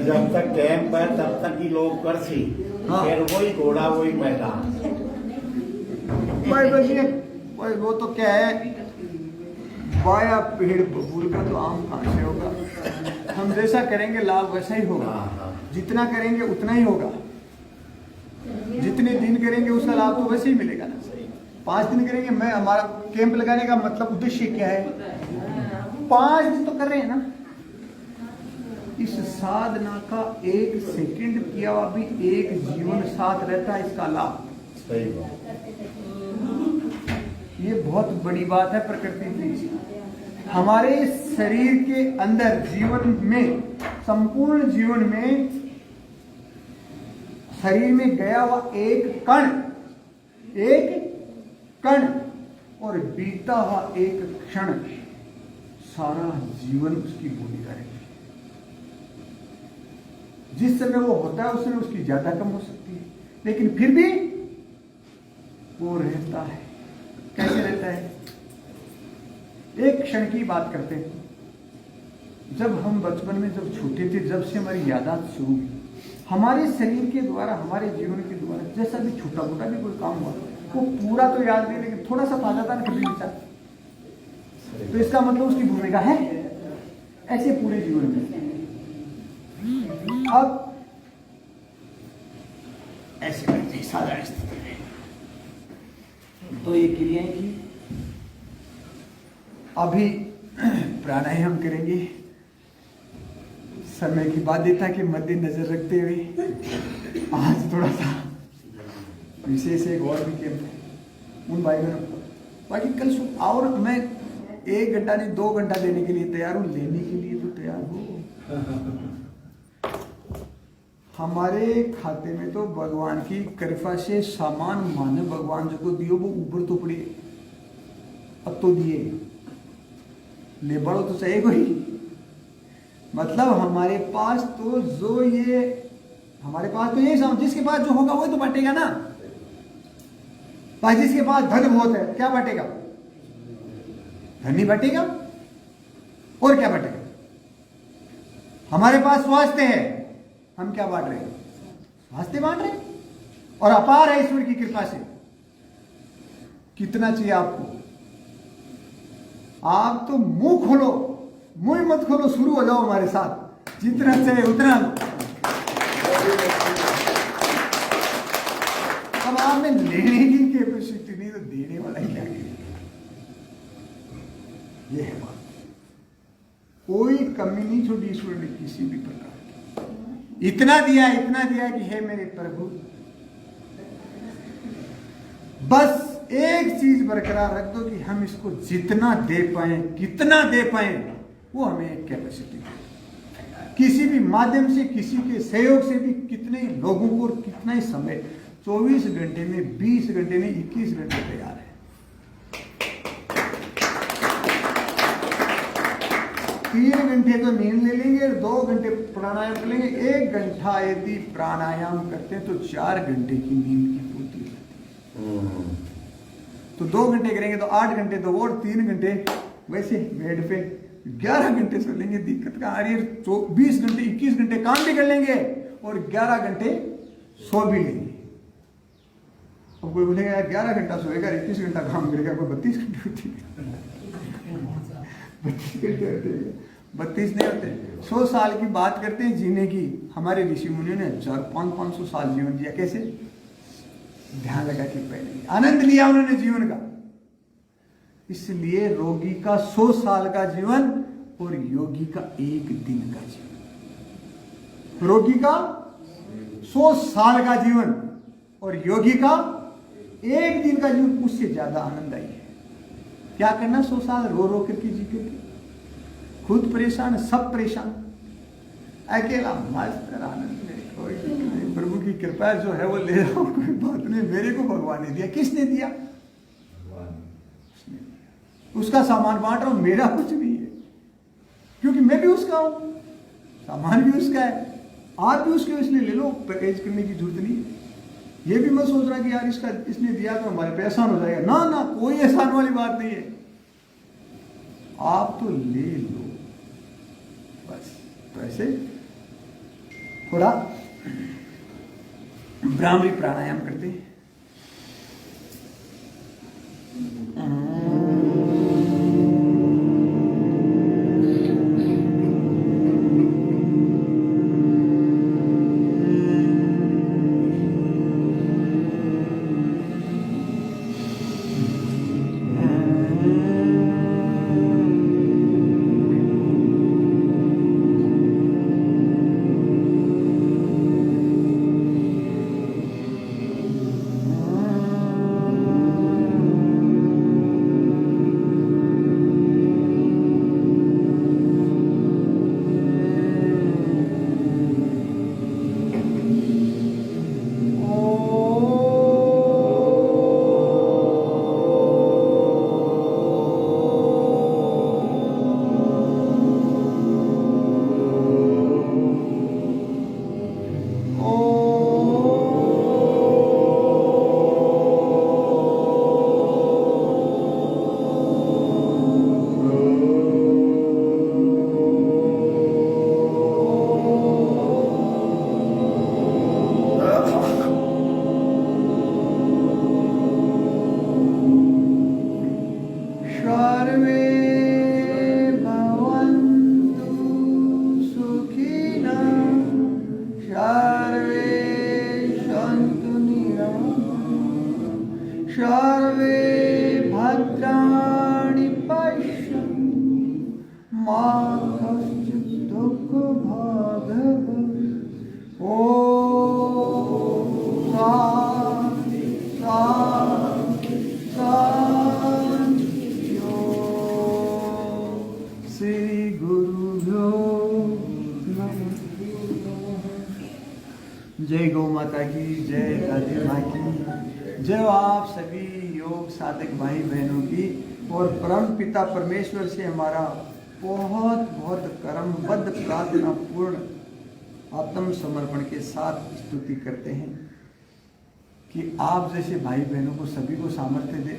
जब तक कैंप है तब तक ही लोग कर सी। हाँ। फिर वही घोड़ा वही मैदान। भाई बस वो तो क्या है, बाया पेड़ बबूल का तो आम कहां से होगा। हम जैसा करेंगे लाभ वैसा ही होगा, जितना करेंगे उतना ही होगा। जितने दिन करेंगे उसका लाभ तो वैसे ही मिलेगा ना। 5 दिन करेंगे, मैं हमारा कैंप लगाने का मतलब उद्देश्य क्या है, 5 दिन तो कर रहे हैं ना। इस साधना का 1 सेकंड किया हुआ भी एक जीवन साथ रहता है, इसका लाभ। सही बात। ये बहुत बड़ी बात है प्रकृति की। हमारे शरीर के अंदर जीवन में, संपूर्ण जीवन में, शरीर में गया हुआ एक कण और बीता हुआ एक क्षण, सारा जीवन उसकी भूमिका रहती है। जिस समय वो होता है उस समय उसकी ज्यादा कम हो सकती है, लेकिन फिर भी वो रहता है। कैसे रहता है? एक क्षण की बात करते हैं। जब हम बचपन में जब छोटे थे, जब से हमारी यादाश्त शुरू हुई, हमारे शरीर के द्वारा, हमारे जीवन के द्वारा जैसा भी छोटा मोटा भी कोई काम हुआ, वो पूरा तो याद नहीं, लेकिन थोड़ा सा ताजा था ना कभी विचार, तो इसका मतलब उसकी भूमिका है। ऐसे पूरे जीवन में अब ऐसे करते साधारण स्थिति में तो ये क्रियाएं की। अभी प्राणायाम करेंगे, समय की बाध्यता के मद्देनजर रखते हुए आज थोड़ा सा विशेष एक और भी कैंप है उन भाई बहनों को। बाकी कल और मैं 1 घंटा नहीं 2 घंटा देने के लिए तैयार हूँ, लेने के लिए तो तैयार हो। हमारे खाते में तो भगवान की कृपा से सामान माने भगवान जो को दियो वो ऊपर तो पड़े, अब तो दिए ले बड़ो तो चाहिए कोई। मतलब हमारे पास तो जो ये, हमारे पास तो ये समझ, जिसके पास जो होगा वही तो बांटेगा ना। भाई जिसके पास धन बहुत है क्या बांटेगा? धन नहीं बांटेगा, और क्या बांटेगा? हमारे पास स्वास्थ्य है, हम क्या बांट रहे हैं? स्वास्थ्य बांट रहे हैं, और अपार है ईश्वर की कृपा से। कितना चाहिए आपको? आप तो मुंह खोलो, मुंह मत खोलो, शुरू हो जाओ हमारे साथ, जितना चाहिए उतना लो। अब आप में लेने की कैपेसिटी नहीं तो देने वाला क्या? ये है बात। कमी नहीं छोड़ी ईश्वर ने किसी भी प्रकार की। इतना दिया कि हे मेरे प्रभु, बस एक चीज बरकरार रख दो कि हम इसको जितना दे पाए, कितना दे पाए, वो हमें एक कैपेसिटी दे। किसी भी माध्यम से, किसी के सहयोग से भी कितने ही लोगों को कितना ही समय, 24 घंटे में, 20 घंटे में, 21 घंटे तैयार है। 3 घंटे तो नींद ले लेंगे, 2 घंटे प्राणायाम कर लेंगे, 1 घंटा यदि प्राणायाम करते हैं तो 4 घंटे की नींद की पूर्ति हो जाती है। तो 2 घंटे करेंगे तो 8 घंटे, तो और 3 घंटे वैसे बेड पे 11 घंटे सो लेंगे। दिक्कत कहाँ आ रही है? 20 घंटे, 21 घंटे काम भी कर लेंगे और 11 घंटे सो भी लेंगे। अब कोई बोलेगा यार 11 घंटा सोएगा, 21 घंटा काम करेगा, कोई 32 घंटे होती है? 32 घंटे होते हैं? 32 नहीं होते। 100 साल की बात करते हैं जीने की। हमारे ऋषि मुनियों ने 500 साल जीवन जिया। कैसे? ध्यान लगा के पहले आनंद लिया उन्होंने जीवन का। इसलिए रोगी का 100 साल का जीवन और योगी का 1 दिन का जीवन। रोगी का 100 साल का जीवन और योगी का 1 दिन का जीवन उससे ज्यादा आनंददायी है। क्या करना? 100 साल रो रो करके जी करके, खुद परेशान, सब परेशान, अकेला मस्त आनंद में, कोई नहीं। प्रभु की कृपा जो है वो ले रहा हूं, कोई बात नहीं। मेरे को भगवान ने दिया। किसने दिया? उसका सामान बांट रहा हूं, मेरा कुछ नहीं है, क्योंकि मैं भी उसका हूं, सामान भी उसका है, आप भी उसके, इसलिए ले लो, परहेज करने की जरूरत नहीं है। ये भी मैं सोच रहा कि यार इसका इसने दिया तो हमारे पे एहसान हो जाएगा। ना ना, कोई एहसान वाली बात नहीं है। आप तो ले लो बस। तो ऐसे थोड़ा ब्राह्मणी प्राणायाम करते हैं। जय गौ माता की जय, दादी माँ की जय, आप सभी योग साधक भाई बहनों की और परम पिता परमेश्वर से हमारा बहुत बहुत कर्मबद्ध प्रार्थना पूर्ण आत्म समर्पण के साथ स्तुति करते हैं कि आप जैसे भाई बहनों को सभी को सामर्थ्य दे,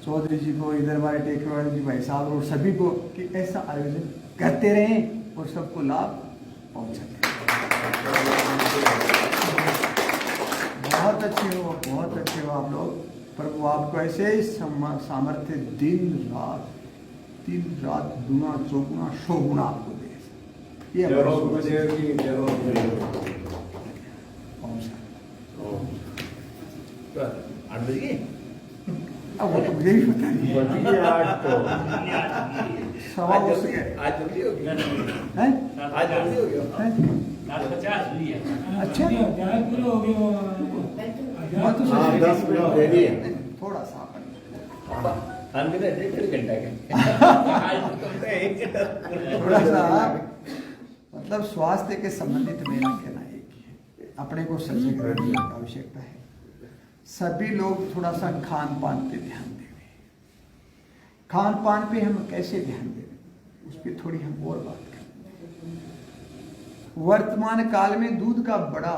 चौधरी जी को, इधर हमारे टेकवाड़े जी भाई साहब और सभी को, कि ऐसा आयोजन करते रहें और सबको लाभ पहुंचाते रहें। बहुत अच्छे हो, बहुत अच्छे हो आप लोग। प्रभु आपको ऐसे ही सामर्थ्य दिन रात दुना चौगुना शोगुना आपको दे। ये अब वो तो मुझे ही पता नहीं। सवा उठ गए आज जल्दी हो गया हैं? आज जल्दी हो गया हैं? अच्छा बात तो हाँ सही 10 मिनट रेडी है है। थोड़ा सा अपन हम कितने 1.5 घंटा के थोड़ा सा मतलब स्वास्थ्य के संबंधित मेरा कहना है कि अपने को सजग रहने की आवश्यकता है। सभी लोग थोड़ा सा खान पान पे ध्यान देंगे। खान पान पे हम कैसे ध्यान दें उस पर थोड़ी हम और बात करें। वर्तमान काल में दूध का बड़ा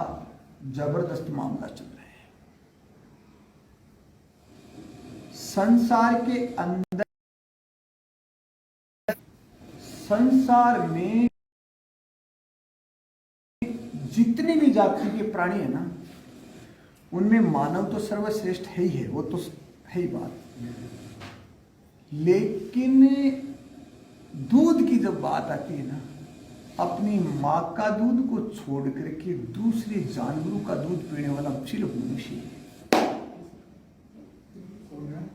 जबरदस्त मामला चल रहा है। संसार के अंदर संसार में जितनी भी जाति के प्राणी है ना उनमें मानव तो सर्वश्रेष्ठ है ही है, वो तो है ही बात। लेकिन दूध की जब बात आती है ना, अपनी मां का दूध को छोड़ करके दूसरे जानवरों का दूध पीने वाला सिर्फ मनुष्य है।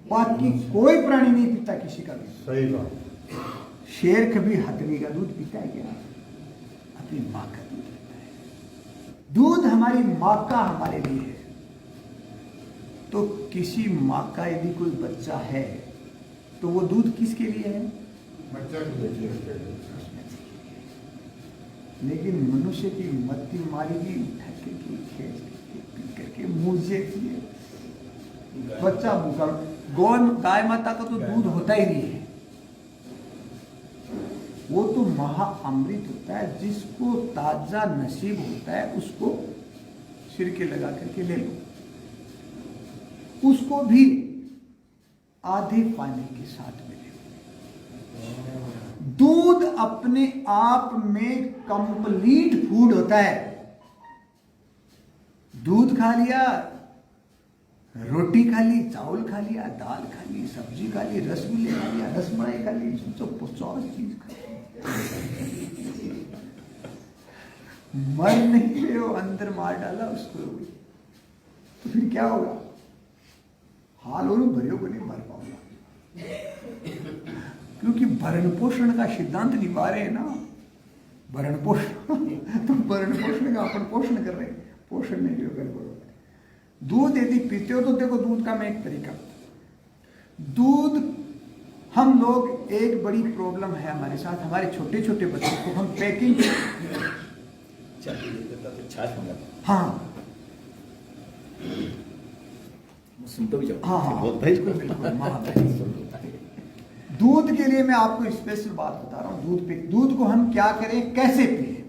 बाकी कोई प्राणी नहीं पीता किसी का दूध। सही बात शेर कभी हथनी का दूध पीता है क्या? अपनी मां का दूध पीता है। दूध हमारी मां का हमारे लिए है। तो किसी मां का यदि कोई बच्चा है तो वो दूध किसके लिए है? लेकिन मनुष्य की मत्ती मारेगी उठा के खींच के पी करके मुझे बच्चा भूखा। गाय माता का तो दूध होता ही नहीं है, वो तो महाअमृत होता है। जिसको ताजा नसीब होता है उसको सिरके लगा करके ले लो, उसको भी आधे पानी के साथ मिले। दूध अपने आप में कंप्लीट फूड होता है। दूध खा लिया, रोटी खा ली, चावल खा लिया, दाल खा ली, सब्जी खा ली, रसगुल्ले खा लिया, रसमलाई खा ली, 50 चीज खा ली। मर नहीं रहे हो, अंदर मार डाला उसको, तो फिर क्या होगा? हाल और भरियो को नहीं मर पाऊंगा, क्योंकि भरण पोषण का सिद्धांत निभा रहे हैं ना। भरण पोषण तो भरण पोषण का अपन पोषण कर रहे हैं, पोषण नहीं कर रहे। दूध यदि पीते हो तो देखो, दूध का मैं एक तरीका, दूध हम लोग एक बड़ी प्रॉब्लम है हमारे साथ, हमारे छोटे छोटे बच्चों को हम पैकिंग हाँ हाँ बिल्कुल दूध के लिए मैं आपको स्पेशल बात बता रहा हूं। दूध को हम क्या करें, कैसे पिए।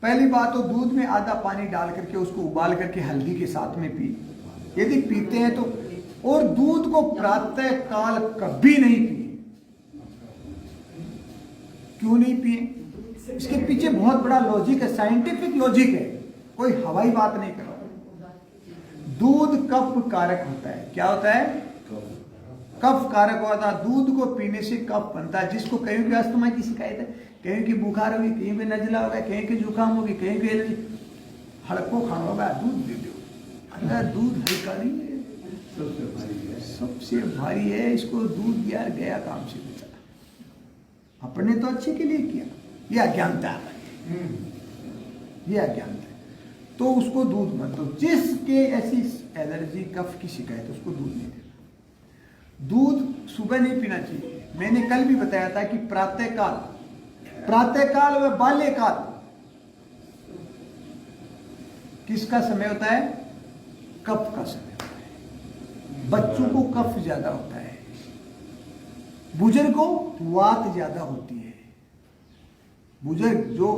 पहली बात तो दूध में आधा पानी डाल करके उसको उबाल करके हल्दी के साथ में पी, यदि पीते हैं तो। और दूध को प्रातः काल कभी नहीं पिए। क्यों नहीं पिए? इसके पीछे बहुत बड़ा लॉजिक है, साइंटिफिक लॉजिक है, कोई हवाई बात नहीं कर रहा। दूध कफ कारक होता है। क्या होता है? कफ कारक होता है। दूध को पीने से कफ बनता है। जिसको कहीं भी अस्थमा की शिकायत है, कहीं की बुखार होगी, कहीं पे नजला होगा, कहीं की जुकाम होगी, कहीं की एलर्जी, हड़को खाना होगा, दूध दे दो। अगर दूध हल्का नहीं है, सबसे भारी है। इसको दूध यार गया काम से बेचारा, अपने तो अच्छे के लिए किया, ये अज्ञानता है, ये अज्ञानता है। तो उसको दूध मत दो। जिसके ऐसी एलर्जी कफ की शिकायत, उसको दूध नहीं देना। दूध सुबह नहीं पीना चाहिए। मैंने कल भी बताया था कि प्रातःकाल व बाल्यकाल किसका समय होता है? कफ का समय होता है। बच्चों को कफ ज्यादा होता है, बुजुर्ग को वात ज्यादा होती है। बुजुर्ग जो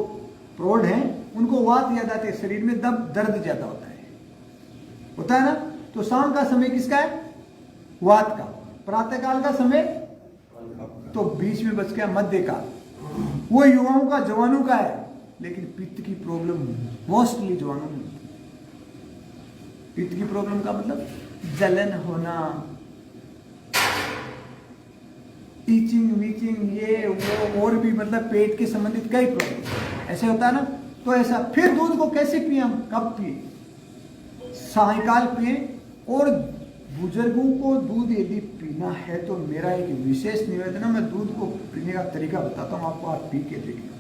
प्रौढ़ हैं उनको वात ज्यादा आती है, शरीर में दर्द ज्यादा होता है ना। तो शाम का समय किसका है? वात का। प्रातःकाल का समय तो बीच में बच गया मध्यकाल, वो युवाओं का, जवानों का है। लेकिन पित्त की प्रॉब्लम मोस्टली जवानों में। पित्त की प्रॉब्लम का मतलब जलन होना, टीचिंग वीचिंग, ये वो, और भी मतलब पेट के संबंधित कई प्रॉब्लम ऐसे होता है ना। तो ऐसा फिर दूध को कैसे पिए हम? कब पिए? सायकाल पिए। और बुजुर्गों को दूध यदि पीना है तो मेरा एक विशेष निवेदन है, मैं दूध को पीने का तरीका बताता हूं आपको, आप पी के देखिए।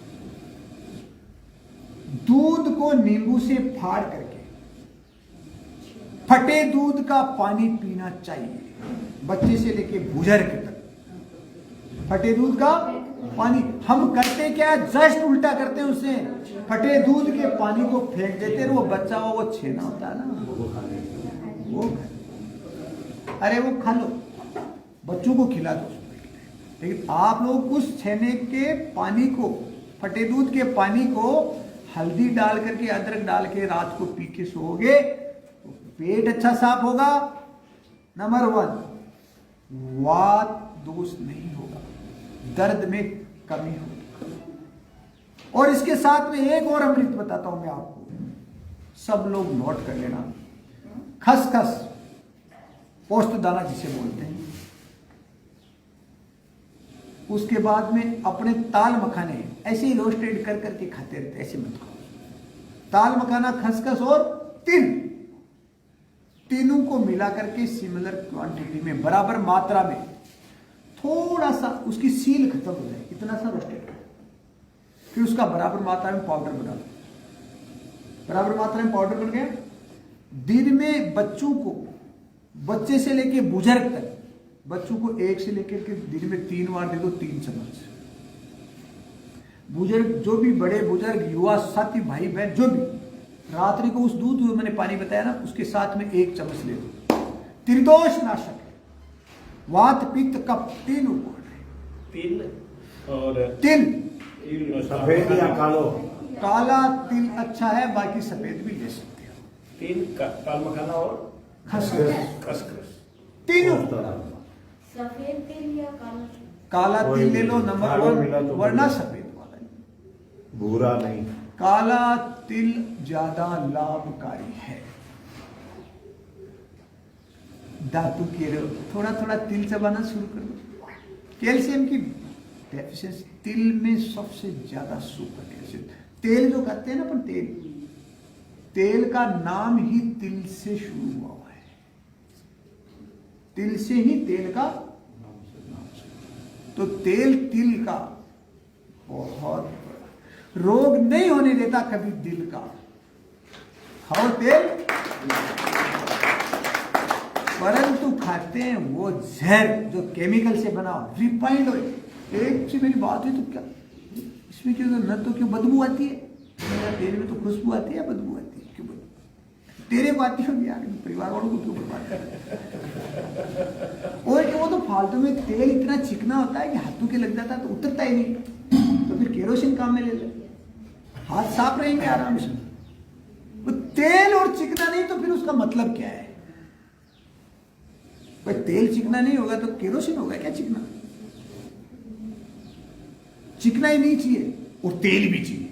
दूध को नींबू से फाड़ करके फटे दूध का पानी पीना चाहिए, बच्चे से लेके बुजुर्ग तक। फटे दूध का पानी, हम करते क्या है, जस्ट उल्टा करते हैं उससे, फटे दूध के पानी को फेंक देते हैं, वो बच्चा वो छेना होता है ना, वो अरे वो खा लो, बच्चों को खिला दो। लेकिन आप लोग उस छेने के पानी को, फटे दूध के पानी को हल्दी डाल करके, अदरक डाल के रात को पी के सोओगे तो पेट अच्छा साफ होगा। नंबर 1, वात दोष नहीं होगा, दर्द में कमी होगी। और इसके साथ में एक और अमृत बताता हूं मैं आपको, सब लोग नोट कर लेना। खसखस, पोस्त दाना जिसे बोलते हैं, उसके बाद में अपने ताल मखाने ऐसे ही रोस्टेड कर करके खाते रहते, ऐसे मत खाओ। ताल मखाना, खसखस और तिल, तीनों को मिला करके सिमिलर क्वांटिटी में, बराबर मात्रा में, थोड़ा सा उसकी सील खत्म हो जाए इतना सा रोस्टेड, फिर उसका बराबर मात्रा में पाउडर बना लो। बराबर मात्रा में पाउडर बन गया। दिन में बच्चों को, बच्चे से लेके बुजुर्ग तक, बच्चों को 1 से लेकर के दिन में 3 बार दे दो, 3 चम्मच। बुजुर्ग, जो भी बड़े बुजुर्ग, युवा साथी, भाई बहन, जो भी, रात्रि को उस दूध जो मैंने पानी बताया ना, उसके साथ में 1 चम्मच ले दो। त्रिदोष नाशक है, वात पित्त कफ तीनों को। तिल और तिल, सफेद या कालो, काला तिल अच्छा है, बाकी सफेद भी ले सकते हो। तिल काल मखाना और खसखस, तीनों सफेद तिल या काला? काला तिल ले लो नंबर काला मिला 1, तो वरना सफेद वाला। भूरा नहीं। काला तिल ज्यादा लाभकारी है। धातु के थोड़ा थोड़ा तिल चबाना शुरू कर दो। कैल्शियम की डेफिशिएंसी तिल में सबसे ज्यादा सुपर कैल्शियम। तेल जो खाते हैं ना अपन, तेल का नाम ही तिल से शुरू हुआ है, तिल से ही तेल का, तो तेल तिल का बहुत रोग नहीं होने देता कभी दिल का। खाओ तेल, परंतु खाते हैं वो जहर जो केमिकल से बना, रिफाइंड ऑयल। एक से मेरी बात हुई तो क्या इसमें क्यों, न तो क्यों बदबू आती है, तेल में तो खुशबू आती है, बदबू आती है, क्यों बदबू तेरे को आती होगी यार, परिवार वालों को क्यों बर्बाद कर। और वो तो फालतू में तेल इतना चिकना होता है कि हाथों के लग जाता है तो उतरता ही नहीं, तो फिर केरोसिन काम में ले ले, हाथ साफ रहेंगे आराम से। वो तेल और चिकना नहीं तो फिर उसका मतलब क्या है? भाई तेल चिकना नहीं होगा तो केरोसिन होगा क्या चिकना? चिकना ही नहीं चाहिए और तेल भी चाहिए।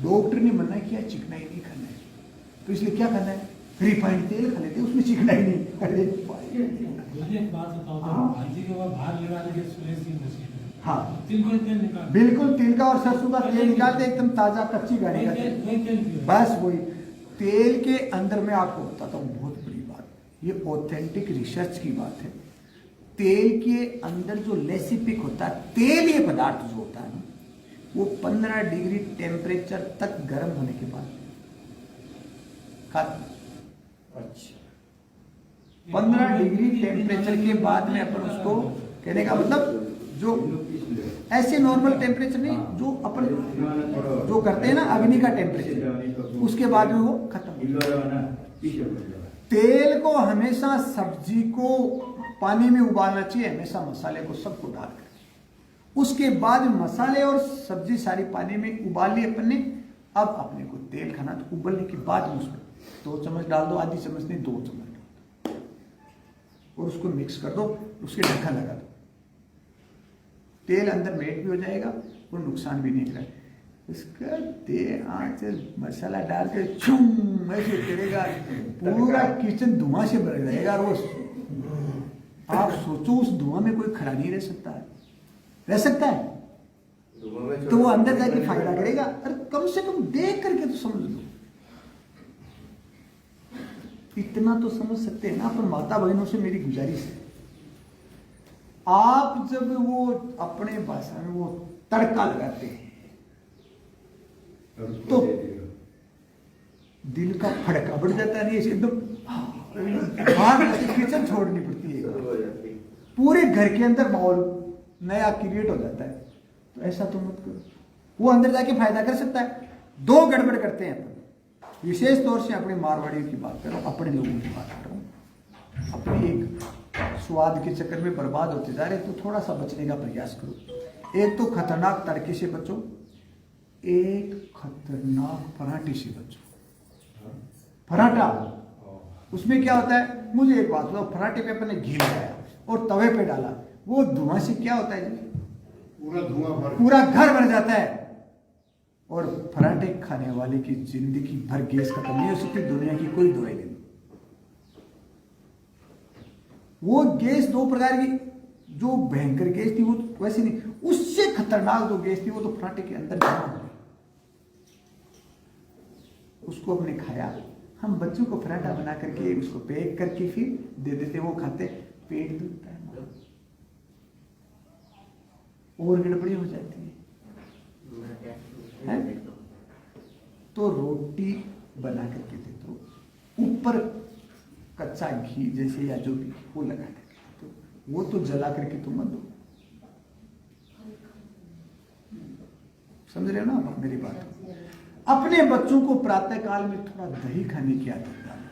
डॉक्टर ने मना किया चिकना ही नहीं खाना है, तो इसलिए क्या खाना है? रिफाइंड तेल खा लेते, उसमें चिकना ही नहीं। अरे एक बात बताओ, भाजी के बाद बाहर लगाने के सुरेश की मशीन है। हाँ तिल का तेल निकाल, बिल्कुल तिल का और सरसों का तेल निकालते एकदम ताजा कच्ची गाड़ी का तेल। बस वही तेल के अंदर मैं आपको बताता हूँ बहुत बड़ी बात, ये ऑथेंटिक रिसर्च की बात है। तेल के अंदर जो लेसिपिक होता है, तेल ये पदार्थ जो होता है ना, वो 15 डिग्री टेम्परेचर तक गर्म होने के बाद खत्म। अच्छा, 15 डिग्री टेम्परेचर के बाद में अपन उसको, कहने का मतलब जो ऐसे नॉर्मल टेम्परेचर नहीं, जो अपन जो करते हैं ना अग्नि का टेम्परेचर, उसके बाद में वो खत्म। तेल को हमेशा सब्जी को पानी में उबालना चाहिए, हमेशा मसाले को सबको डालकर। उसके बाद मसाले और सब्जी सारी पानी में उबाल ली अपन ने। अब अपने को तेल खाना तो उबलने के बाद में उसमें 2 चम्मच डाल दो, आधी चम्मच नहीं 2 चम्मच डाल दो, और उसको मिक्स कर दो, उसके ढक्कन लगा दो। तेल अंदर मेल्ट भी हो जाएगा और नुकसान भी नहीं करेगा। इसका तेल आँच मसाला डाल के छुम ऐसे करेगा, पूरा किचन धुआं से भर जाएगा रोज। आप सोचो उस धुआं में कोई खड़ा नहीं रह सकता है, रह सकता है? तो वो अंदर जाके फायदा करेगा। अरे कम से कम देख करके तो समझ लो। इतना तो समझ सकते हैं ना अपन माता बहनों से मेरी गुजारिश है, आप जब वो अपने भाषा में वो तड़का लगाते हैं तो दिल का फड़का बढ़ जाता है, नहीं एकदम किचन छोड़नी पड़ती है, पूरे घर के अंदर माहौल नया क्रिएट हो जाता है। तो ऐसा तो मत करो, वो अंदर जाके फायदा कर सकता है। दो गड़बड़ करते हैं अपन, विशेष तौर से अपने मारवाड़ियों की बात करो, अपने लोगों की बात करो, अपनी एक स्वाद के चक्कर में बर्बाद होते जा रहे, तो थोड़ा सा बचने का प्रयास करो। एक तो खतरनाक तड़के से बचो, एक खतरनाक पराठे से बचो। पराठा उसमें क्या होता है, मुझे एक बात बताओ, पराठे पे अपने घी लगाया और तवे पे डाला, वो धुआं से क्या होता है जी, पूरा घर भर जाता है। और पराठे खाने वाले की जिंदगी भर गैस खत्म नहीं हो सकती, दुनिया की कोई दवाई नहीं। वो गैस दो प्रकार की, जो भयंकर गैस थी वो तो वैसे नहीं, उससे खतरनाक जो गैस थी वो तो पराठे के अंदर जमा हो गई। उसको हमने खाया, हम बच्चों को पराठा बना करके उसको पैक करके फिर दे देते, वो खाते, पेट दुखता है और गड़बड़ी हो जाती है? तो रोटी बना करके दे दो, ऊपर कच्चा घी जैसे या जो भी वो लगा करके दो, वो तो जला करके तुम मत दो। समझ रहे हो ना आप मेरी बात? अपने बच्चों को प्रातः काल में थोड़ा दही खाने की आदत डालो,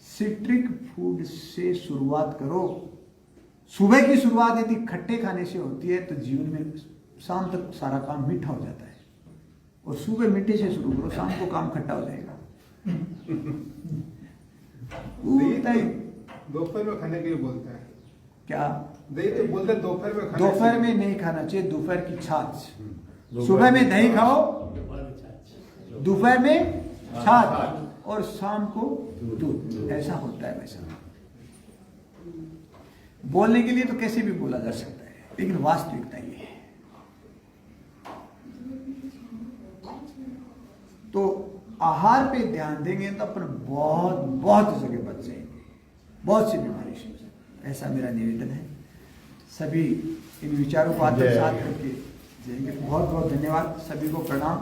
सिट्रिक फूड से शुरुआत करो। सुबह की शुरुआत यदि खट्टे खाने से होती है तो जीवन में शाम तक सारा काम मीठा हो जाता है, और सुबह मीठे से शुरू करो, शाम को काम खट्टा हो जाएगा। दोपहर में खाने के लिए बोलता है क्या? दही तो बोलते दोपहर में, दोपहर में नहीं खाना चाहिए, दोपहर की छाछ। सुबह में दही खाओ, दोपहर में छाछ, और शाम को दूध। ऐसा होता है। वैसा बोलने के लिए तो कैसे भी बोला जा सकता है, लेकिन वास्तविकता ये है। तो आहार पे ध्यान देंगे तो अपन बहुत जगह बच जाएंगे, बहुत सी बीमारी से। ऐसा मेरा निवेदन है। सभी इन विचारों को आत्मसात करके जाएंगे। बहुत बहुत धन्यवाद, सभी को प्रणाम।